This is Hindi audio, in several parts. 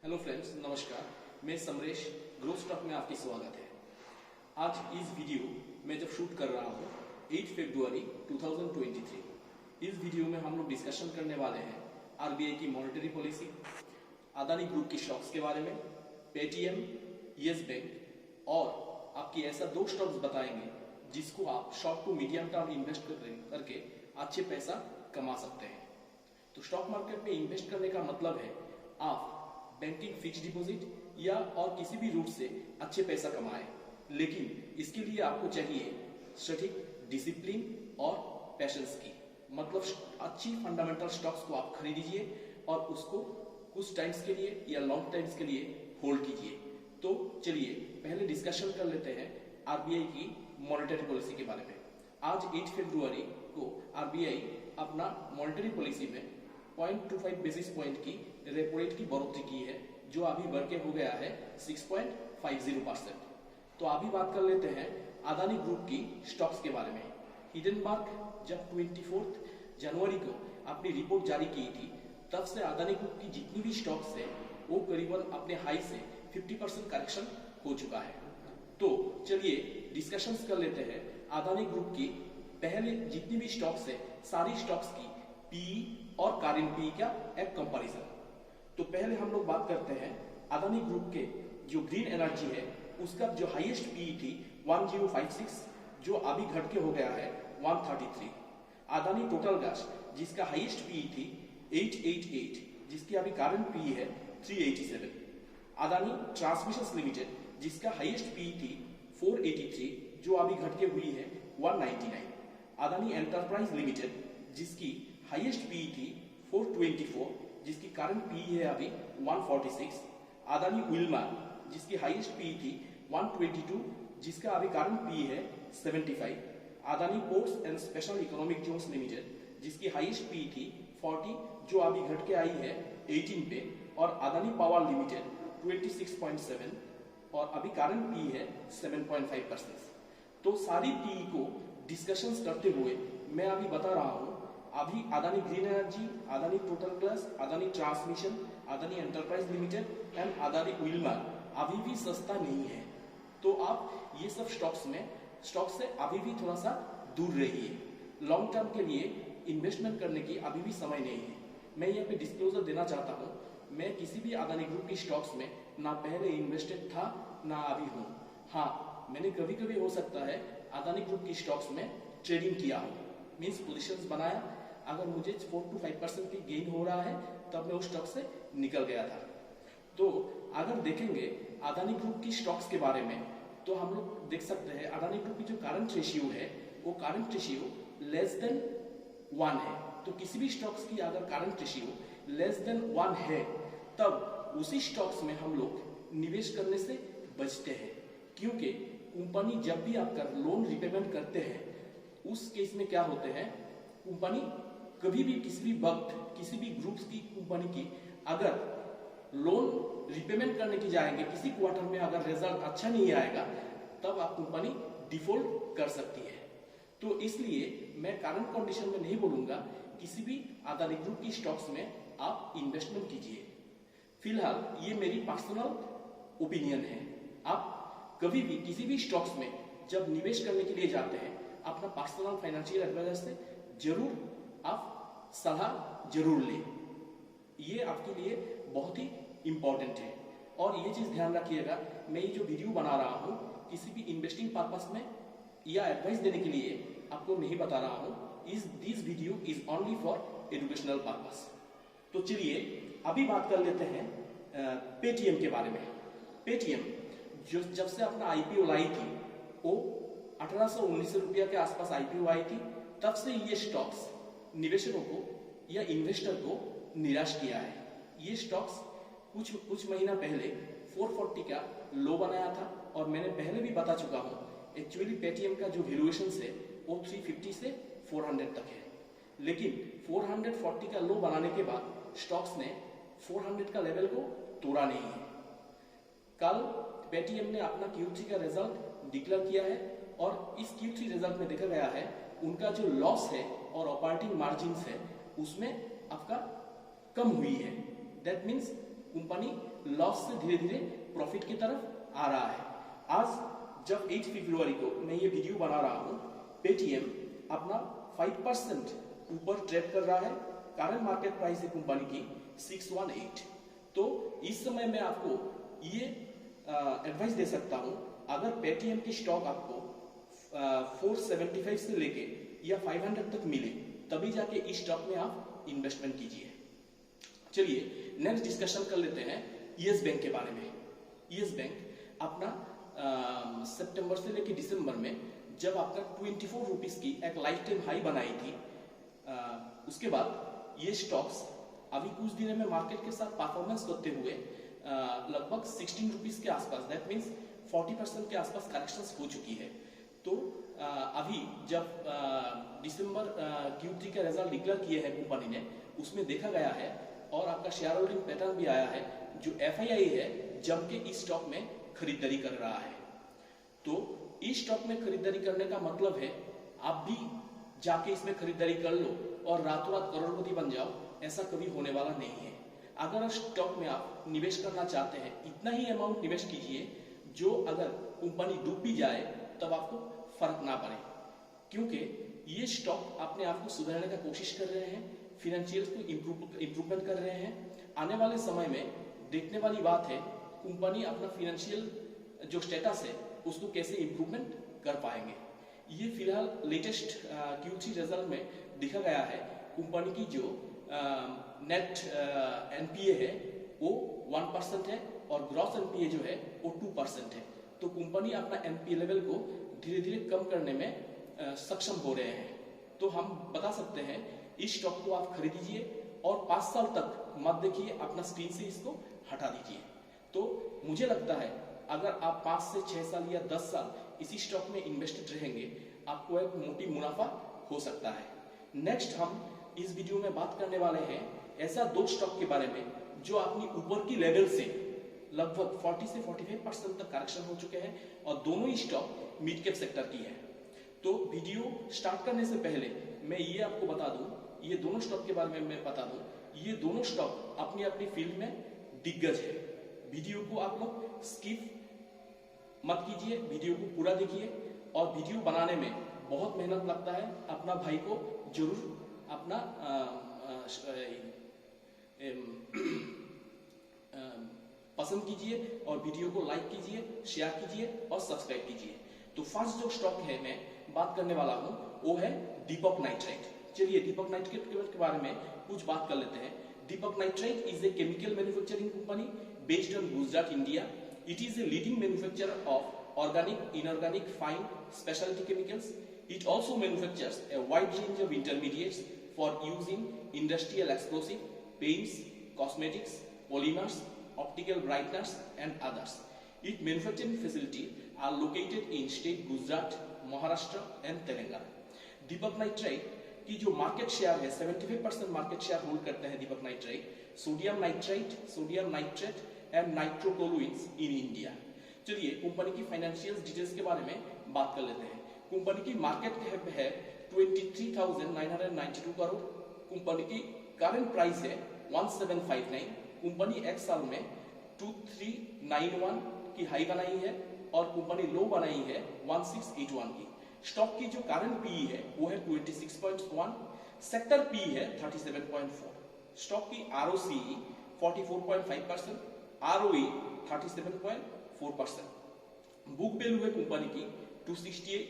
हेलो फ्रेंड्स, नमस्कार। मैं समरेश ग्रोथ स्टॉक में आपकी स्वागत है। आज इस वीडियो में जब शूट कर रहा हूँ 8 फरवरी 2023। इस वीडियो में हम लोग डिस्कशन करने वाले हैं आरबीआई की मॉनेटरी पॉलिसी, अदानी ग्रुप की स्टॉक्स के बारे में, पेटीएम, यस बैंक और आपकी ऐसा 2 स्टॉक्स बताएंगे जिसको आप short to medium term invest करके अच्छे पैसा कमा सकते हैं। तो स्टॉक मार्केट में इन्वेस्ट करने का मतलब है आप बैंकिंग फिक्स डिपॉजिट या और किसी भी रूट से अच्छे पैसा कमाएं, लेकिन इसके लिए आपको चाहिए सटीक डिसिप्लिन और पैशंस की। मतलब अच्छी फंडामेंटल स्टॉक्स को आप खरीदिए और उसको कुछ टाइम्स के लिए या लॉन्ग टाइम्स के लिए होल्ड कीजिए। तो चलिए पहले डिस्कशन कर लेते हैं आरबीआई की मॉनेटरी पॉलिसी के बारे में। आज 8 फरवरी को आरबीआई अपना मॉनेटरी पॉलिसी में 0.25 बेसिस पॉइंट की रेपो रेट की बढ़ोतरी की है, जो अभी बढ़ के हो गया है 6.50%। तो अभी बात कर लेते हैं अदानी ग्रुप की स्टॉक्स के बारे में। हिडेनबर्ग जब 24 जनवरी को अपनी रिपोर्ट जारी की थी, तब से अदानी ग्रुप की जितनी भी स्टॉक्स है वो करीबन अपने हाई से 50% करेक्शन हो चुका है। तो चलिए डिस्कशंस कर लेते हैं अदानी ग्रुप की पहले जितनी भी स्टॉक्स है सारी स्टॉक्स की पीई और करेंट पीई का एक कंपैरिजन। तो पहले हम लोग बात करते हैं अदानी ग्रुप के जो ग्रीन एनर्जी है उसका जो हाईएस्ट पीई थी 1056, जो अभी घट के हो गया है 133। अदानी टोटल गैस जिसका हाईएस्ट पीई थी 888, जिसकी अभी करंट पीई है 387। अदानी ट्रांसमिशन लिमिटेड जिसका हाईएस्ट पीई थी 483, जो अभी घट के हुई है 199। अदानी एंटरप्राइज लिमिटेड जिसकी हाईएस्ट पीई थी 424, जिसकी करंट पीई है अभी 146। अदानी विल्मर जिसकी हाईएस्ट पीई थी 122, जिसका अभी करंट पीई है 75। Adani ports and special economic zones limited जिसकी हाईएस्ट पीई थी 40, जो अभी घट के आई है 18 पे। और अदानी पावर लिमिटेड 26.7 और अभी करंट पीई है 7.5%। तो सारी पीई को डिस्कशंस करते हुए मैं अभी बता रहा हूं, अभी Adani green energy, Adani total gas, Adani transmission, Adani enterprise limited and Adani Wilmer अभी भी सस्ता नहीं है। तो आप ये सब स्टॉक से अभी भी थोड़ा सा दूर रहिए। लॉन्ग टर्म के लिए इन्वेस्टमेंट करने की अभी भी समय नहीं है। मैं यहाँ पे डिस्क्लोजर देना चाहता हूँ, मैं किसी भी अदानी ग्रुप की स्टॉक्स में ना पहले इन्वेस्टेड था ना अभी हूँ। हाँ, मैंने कभी कभी हो सकता है अदानी ग्रुप की स्टॉक्स में ट्रेडिंग किया हो, मीन्स पोजिशंस बनाया। अगर मुझे 4 to 5% की गेन हो रहा है तब मैं उस स्टॉक से निकल गया था। तो अगर देखेंगे अदानी ग्रुप की स्टॉक्स के बारे में, तो हम लोग देख सकते हैं अदानी ग्रुप की जो करंट रेशियो है वो करंट रेशियो लेस देन 1 है। तो किसी भी स्टॉक्स की अगर करंट रेशियो लेस देन 1 है तब उसी स्टॉक्स में हम लोग निवेश करने से बचते हैं, क्योंकि कंपनी जब भी आपका लोन रिपेमेंट करते हैं उस केस में क्या होते हैं, कंपनी कभी भी किसी भी वक्त किसी भी ग्रुप्स की कंपनी की अगर लोन रिपेमेंट करने की जाएंगे, किसी क्वार्टर में अगर रिजल्ट अच्छा नहीं आएगा तब आप कंपनी डिफॉल्ट कर सकती है। तो इसलिए मैं करंट कंडीशन में नहीं बोलूंगा किसी भी अदानी ग्रुप की स्टॉक्स में आप इन्वेस्टमेंट कीजिए। फिलहाल ये मेरी पर्सनल ओपिनियन है। आप कभी भी किसी भी स्टॉक्स में जब निवेश करने के लिए जाते हैं अपना पर्सनल फाइनेंशियल एडवाइजर से जरूर आप सलाह जरूर लें, ये आपके लिए बहुत ही इंपॉर्टेंट है। और ये चीज ध्यान रखिएगा, मैं ये जो वीडियो बना रहा हूँ किसी भी इन्वेस्टिंग पर्पस में या एडवाइस देने के लिए आपको नहीं बता रहा हूँ। This video is only for educational purpose. तो चलिए अभी बात कर लेते हैं पेटीएम के बारे में। पेटीएम जो जब से अपना आईपीओ लाई थी वो 1819 रुपया के आसपास आईपीओ आई थी, तब से ये स्टॉक्स निवेशकों को या इन्वेस्टर को निराश किया है। ये स्टॉक्स कुछ महीना पहले 440 का लो बनाया था और मैंने पहले भी बता चुका हूं, एक्चुअली पेटीएम का जो वैल्यूएशन है वो 350 से 400 तक है, लेकिन 440 का लो बनाने के बाद स्टॉक्स ने 400 का लेवल को तोड़ा नहीं है। कल पेटीएम ने अपना Q3 का रिजल्ट डिक्लेयर किया है और इस Q3 रिजल्ट में देखा गया है उनका जो लॉस है और ऑपरेटिंग मार्जिन्स है उसमें आपका कम हुई है। दैट मीन्स कंपनी लॉस से धीरे धीरे प्रॉफिट की तरफ आ रहा है। आज जब 8 फरवरी को मैं ये वीडियो बना रहा हूँ, पेटीएम अपना 5% ऊपर ट्रेड कर रहा है। करंट मार्केट प्राइस है कंपनी की 618। तो इस समय मैं आपको ये एडवाइस दे सकता हूँ, अगर पेटीएम की स्टॉक आपको 475 से लेके या 500 तक मिले तभी जाके इस स्टॉक में आप इन्वेस्टमेंट कीजिए। चलिए नेक्स्ट डिस्कशन कर लेते हैं यस बैंक के बारे में। यस बैंक अपना सितंबर से लेके दिसंबर में जब आपका 24 रुपीज की एक लाइफ टाइम हाई बनाई थी, उसके बाद ये स्टॉक्स अभी कुछ दिनों में मार्केट के साथ परफॉर्मेंस करते हुए लगभग 16 रुपीज के आसपास, दैट मीन्स 40% के आसपास करेक्शंस हो चुकी है। तो अभी जब दिसंबर Q3 का रिजल्ट डिक्लेयर किए हैं कंपनी ने, उसमें देखा गया है और आपका शेयर होल्डिंग पैटर्न भी आया है, जो FII है जम के इस स्टॉक में खरीदारी कर रहा है। तो इस स्टॉक में खरीदारी करने का मतलब है आप भी जाके इसमें खरीदारी कर लो और रातों रात करोड़पति बन जाओ, ऐसा कभी होने वाला नहीं है। अगर स्टॉक में आप निवेश करना चाहते हैं, इतना ही अमाउंट निवेश कीजिए जो अगर कंपनी डूब भी जाए तब आपको फर्क ना पड़े, क्योंकि ये स्टॉक अपने आप को सुधारने का कोशिश कर रहे हैं, फिनेंशियल को इम्प्रूवमेंट कर रहे हैं। आने वाले समय में देखने वाली बात है कंपनी अपना फिनेंशियल जो स्टेटस है उसको कैसे इम्प्रूवमेंट कर पाएंगे। ये फिलहाल लेटेस्ट Q3 रिजल्ट में दिखा गया है कंपनी की जो नेट NPA है वो 1% है और ग्रॉस NPA जो है वो 2% है। तो कंपनी अपना NPA लेवल को धीरे धीरे कम करने में सक्षम हो रहे हैं। तो हम बता सकते हैं इस स्टॉक को आप खरीदिए और 5 साल तक मत देखिए, अपना स्क्रीन से इसको हटा दीजिए। तो मुझे लगता है अगर आप 5 से 6 साल या 10 साल इसी स्टॉक में इन्वेस्टेड रहेंगे, आपको एक मोटी मुनाफा हो सकता है। नेक्स्ट हम इस वीडियो में बात करने वाले हैं ऐसा 2 स्टॉक के बारे में जो अपनी ऊपर की लेवल से लगभग 40 से 45% तक करेक्शन हो चुके हैं और दोनों ही स्टॉक मिड कैप सेक्टर की है। तो वीडियो स्टार्ट करने से पहले मैं ये आपको बता दूं, ये दोनों स्टॉक के बारे में मैं बता दूं, ये दोनों स्टॉक अपनी अपनी फील्ड में दिग्गज है। वीडियो को आप लोग स्किप मत कीजिए, वीडियो को पूरा देखिए। और वीडियो बनाने में बहुत मेहनत लगता है, अपना भाई को जरूर अपना पसंद कीजिए और वीडियो को लाइक कीजिए, शेयर कीजिए और सब्सक्राइब कीजिए। तो फर्स्ट जो स्टॉक है मैं बात करने वाला हूं वो है दीपक नाइट्राइट। चलिए दीपक नाइट्राइट के बारे में कुछ बात कर लेते हैं। Deepak Nitrite is a chemical manufacturing company based on Gujarat, India. It is a leading manufacturer of organic, inorganic, fine, specialty chemicals. It also manufactures a wide range of intermediates for use in industrial explosive, paints, cosmetics, polymers, optical brighteners, and others. Its manufacturing facilities are located in state Gujarat, Maharashtra, and Telangana. Deepak Nitrite की जो मार्केट शेयर है 75% मार्केट शेयर होल्ड करते हैं Deepak Nitrite, sodium nitrite, sodium nitrate and nitrotoluenes in India. चलिए कंपनी की फाइनेंशियल डिटेल्स के बारे में बात कर लेते हैं। कंपनी की मार्केट कैप है 23,992 करोड़। कंपनी की करंट प्राइस है 1759। कंपनी एक साल में 2391 की हाई बनाई है और कंपनी लो बनाई है 1681 की। स्टॉक की जो करंट पीई है वो है 26.1, सेक्टर पी है 37.4, स्टॉक की ROCE 44.5%, ROE 37.4%, बुक वैल्यू है कंपनी की 268,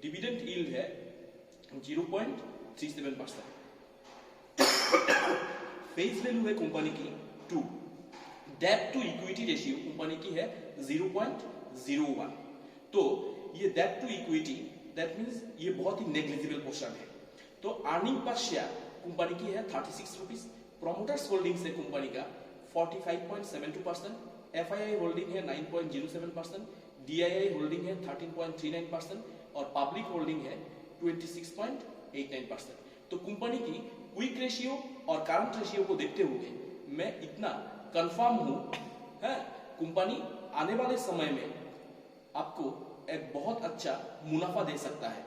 डिविडेंड यील्ड है 0.37%, फेस वैल्यू है कंपनी की 2, debt to equity ratio company की है 0.01। तो ये debt to equity that means ये बहुत ही नेग्लिजिबल पोर्शन है। तो अर्निंग पर शेयर कंपनी की है 36 रुपीस, प्रोमोटर्स होल्डिंग से कंपनी का 45.72%, FII होल्डिंग है 9.07%, DII होल्डिंग है 13.39% और पब्लिक होल्डिंग है 26.89%। तो कंपनी की क्विक रेशियो और करंट रेशियो को देखते हुए मैं इतना कंफर्म हूं कंपनी आने वाले समय में आपको एक बहुत अच्छा मुनाफा दे सकता है।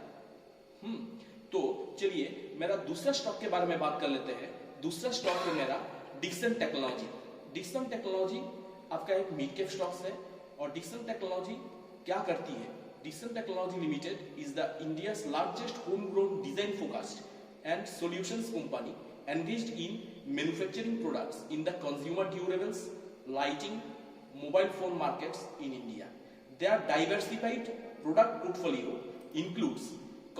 तो चलिए मेरा दूसरा स्टॉक के बारे में बात कर लेते हैं। दूसरा स्टॉक है मेरा डिक्सन टेक्नोलॉजी। डिक्सन टेक्नोलॉजी आपका एक मिड कैप स्टॉक्स है। और डिक्सन टेक्नोलॉजी क्या करती है? Dixon technology limited is the India's largest home grown design focused and solutions company engaged in manufacturing products in the consumer durables, lighting, mobile phone markets in India. Their diversified product portfolio includes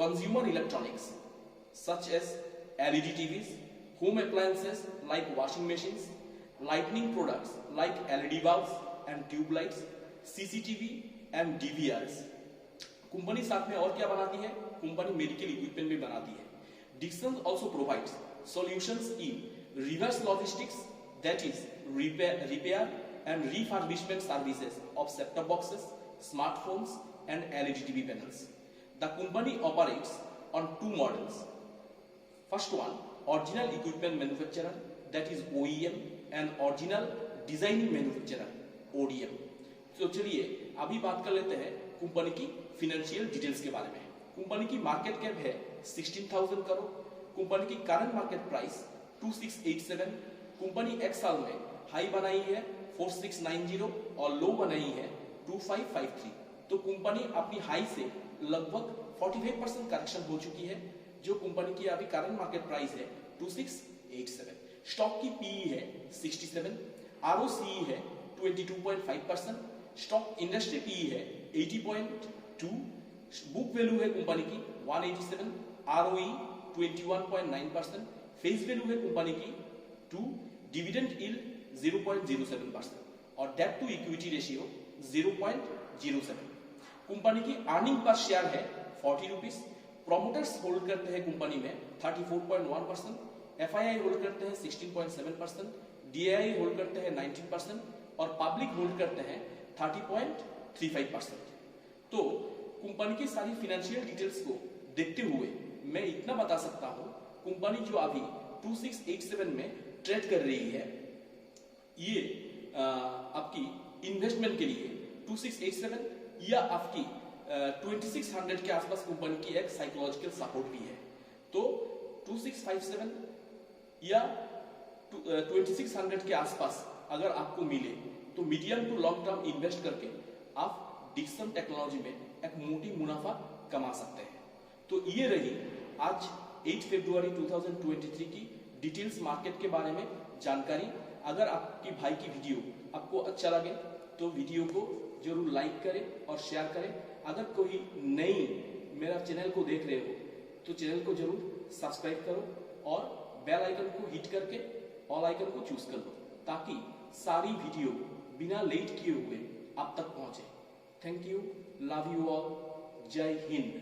consumer electronics such as LED TVs, home appliances like washing machines, lighting products like LED bulbs and tube lights, CCTV and DVRs. Company साथ में और क्या बनाती है? कंपनी मेडिकल इक्विपमेंट भी बनाती है। Dixon also provides solutions in reverse logistics, that is repair and refurbishment services of set-top boxes, smartphones and LED TV panels. The company operates on two models. First one, original equipment manufacturer, that is OEM, and original designing manufacturer, ODM. तो चलिए अभी बात कर लेते हैं कंपनी की फिनेंशियल डिटेल्स के बारे में। कंपनी की मार्केट कैप है 16,000 करोड़। कंपनी की करंट मार्केट प्राइस 2687। कंपनी एक साल में हाई बनाई है 4690 और लो बनाई है 2553। तो कंपनी अपनी हाई से लगभग 45% करेक्शन हो चुकी है। जो कंपनी की अभी करंट मार्केट प्राइस है 2687। स्टॉक की पीई है 67, आरओसी है 22.5%, स्टॉक इंडस्ट्री पीई है 80.2, बुक वैल्यू है कंपनी की 187, आरओई 21.9%, फेस वैल्यू है कंपनी की 2, डिविडेंड यील्ड 0.07% और debt to equity ratio 0.07। Company की अर्निंग पर शेयर है 40 रुपीस। प्रोमोटर्स होल्ड करते हैं कंपनी में 34.1%, एफआईआई होल्ड करते हैं 16.7%, डीआईआई होल्ड करते हैं 19% और पब्लिक होल्ड करते हैं 30.35%। तो कंपनी की सारी फाइनेंशियल डिटेल्स को देखते हुए मैं इतना बता सकता हूं, कंपनी जो अभी 2687 में ट्रेड कर रही है, ये आपकी इन्वेस्टमेंट के लिए 2687 या आपकी 2600 के आसपास कंपनी की एक साइकोलॉजिकल सपोर्ट भी है। तो 2657 या 2600 के आसपास अगर आपको मिले तो medium to long term invest करके आप डिक्सन टेक्नोलॉजी में एक मोटी मुनाफा कमा सकते हैं। तो ये रही आज 8 फरवरी 2023 की डिटेल्स मार्केट के बारे में जानकारी। अगर आपकी भाई की वीडियो आपको अच्छा लगे तो वीडियो को जरूर लाइक करें और शेयर करें। अगर कोई नई मेरा चैनल को देख रहे हो तो चैनल को जरूर सब्सक्राइब करो और बेल आइकन को हिट करके ऑल आइकन को चूज कर लो ताकि सारी वीडियो बिना लेट किए हुए आप तक पहुंचे। Thank you, love you all, जय हिंद।